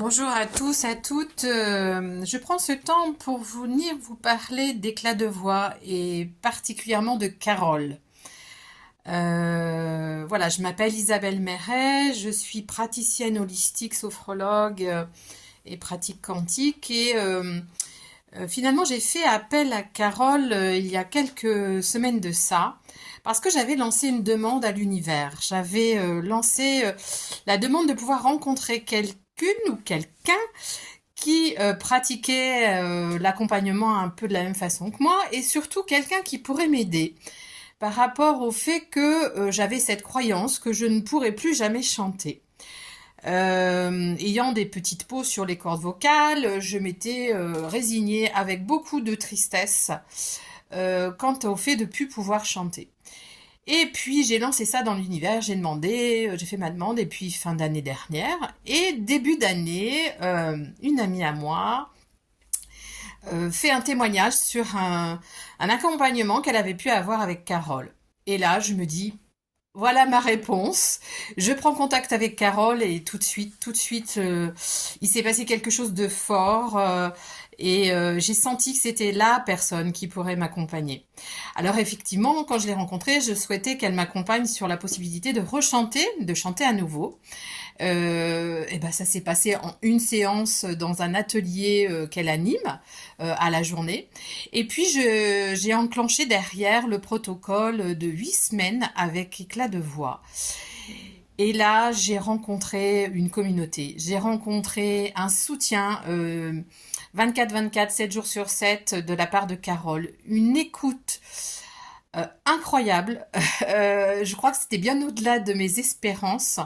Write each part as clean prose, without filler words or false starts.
Bonjour à tous, à toutes. Je prends ce temps pour venir vous parler d'éclat de voix et particulièrement de Carole. Voilà, je m'appelle Isabelle Méret, je suis praticienne holistique, sophrologue et pratique quantique et finalement j'ai fait appel à Carole il y a quelques semaines de ça parce que j'avais lancé une demande à l'univers. J'avais lancé la demande de pouvoir rencontrer quelqu'une ou quelqu'un qui pratiquait l'accompagnement un peu de la même façon que moi et surtout quelqu'un qui pourrait m'aider par rapport au fait que j'avais cette croyance que je ne pourrais plus jamais chanter. Ayant des petites peaux sur les cordes vocales, je m'étais résignée avec beaucoup de tristesse quant au fait de ne plus pouvoir chanter. Et puis j'ai lancé ça dans l'univers, j'ai demandé, j'ai fait ma demande, et puis fin d'année dernière, et début d'année, une amie à moi fait un témoignage sur un accompagnement qu'elle avait pu avoir avec Carole. Et là, je me dis, voilà ma réponse. Je prends contact avec Carole et tout de suite, il s'est passé quelque chose de fort et j'ai senti que c'était la personne qui pourrait m'accompagner. Alors effectivement, quand je l'ai rencontrée, je souhaitais qu'elle m'accompagne sur la possibilité de rechanter, de chanter à nouveau. Et ben ça s'est passé en une séance dans un atelier qu'elle anime à la journée. Et puis j'ai enclenché derrière le protocole de 8 semaines avec éclat de voix. Et là, j'ai rencontré une communauté, j'ai rencontré un soutien 24-24, 7 jours sur 7 de la part de Carole, une écoute incroyable. Je crois que c'était bien au-delà de mes espérances.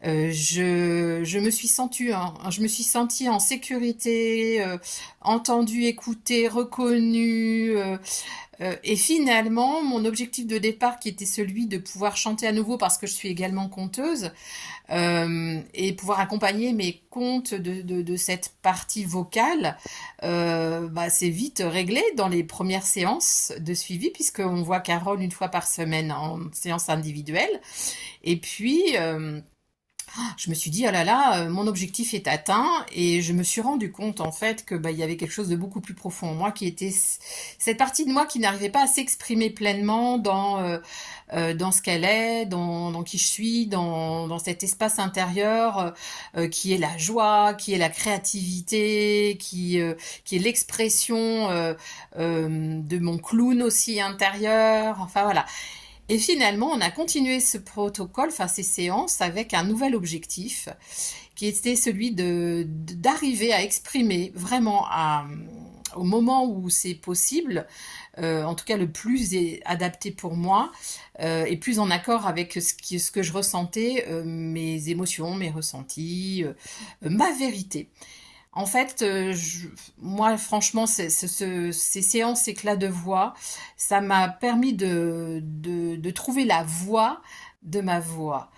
Je me suis sentie, hein, je me suis sentie en sécurité, entendue, écoutée, reconnue. Et finalement, mon objectif de départ, qui était celui de pouvoir chanter à nouveau, parce que je suis également conteuse, et pouvoir accompagner mes contes de cette partie vocale, bah, c'est vite réglé dans les premières séances de suivi, puisqu'on voit Carole une fois par semaine en séance individuelle. Et puis, je me suis dit, oh là là, mon objectif est atteint et je me suis rendu compte en fait que bah, il y avait quelque chose de beaucoup plus profond en moi qui était cette partie de moi qui n'arrivait pas à s'exprimer pleinement dans ce qu'elle est, dans qui je suis, dans cet espace intérieur qui est la joie, qui est la créativité, qui est l'expression de mon clown aussi intérieur. Enfin voilà. Et finalement, on a continué ce protocole, enfin ces séances, avec un nouvel objectif, qui était celui d'arriver à exprimer vraiment au moment où c'est possible, en tout cas le plus adapté pour moi, et plus en accord avec ce que je ressentais, mes émotions, mes ressentis, ma vérité. En fait, moi, franchement, ces séances éclat de voix, ça m'a permis de trouver la voix de ma voix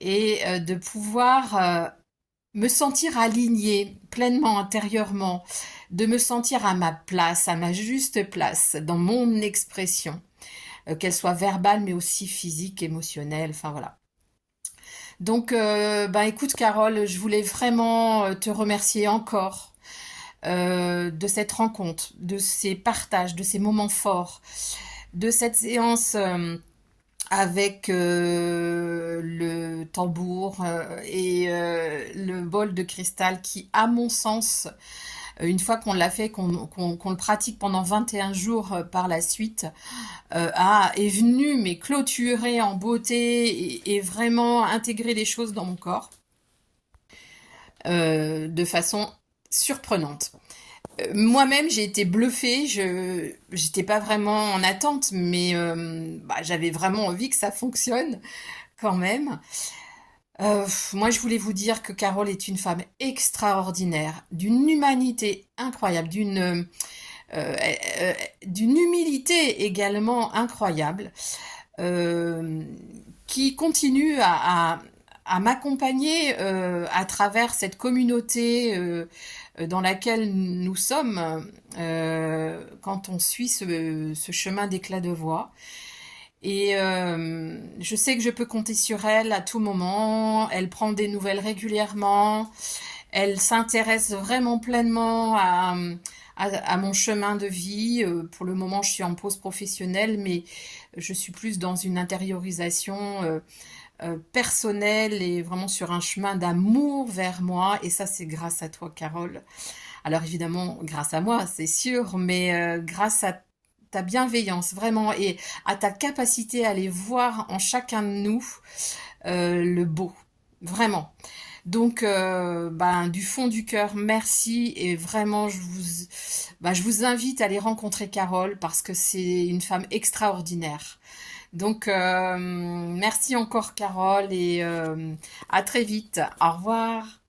et de pouvoir me sentir alignée pleinement intérieurement, de me sentir à ma place, à ma juste place dans mon expression, qu'elle soit verbale mais aussi physique, émotionnelle, enfin voilà. Donc, bah écoute Carole, je voulais vraiment te remercier encore de cette rencontre, de ces partages, de ces moments forts, de cette séance avec le tambour et le bol de cristal qui, à mon sens, une fois qu'on l'a fait, qu'on le pratique pendant 21 jours par la suite, est venu mais clôturer en beauté et vraiment intégrer les choses dans mon corps de façon surprenante. Moi-même, j'ai été bluffée. Je j'étais pas vraiment en attente, mais bah, j'avais vraiment envie que ça fonctionne quand même. Moi, je voulais vous dire que Carole est une femme extraordinaire, d'une humanité incroyable, euh, euh, d'une humilité également incroyable, euh, qui continue à m'accompagner à travers cette communauté dans laquelle nous sommes quand on suit ce chemin d'éclat de voix. Et je sais que je peux compter sur elle à tout moment. Elle prend des nouvelles régulièrement. Elle s'intéresse vraiment pleinement à mon chemin de vie. Pour le moment, je suis en pause professionnelle, mais je suis plus dans une intériorisation personnelle et vraiment sur un chemin d'amour vers moi. Et ça, c'est grâce à toi, Carole. Alors évidemment, grâce à moi, c'est sûr, mais grâce à ta bienveillance, vraiment, et à ta capacité à aller voir en chacun de nous le beau, vraiment. Donc, ben, du fond du cœur, merci et vraiment, je vous invite à aller rencontrer Carole parce que c'est une femme extraordinaire. Donc, merci encore Carole et à très vite. Au revoir.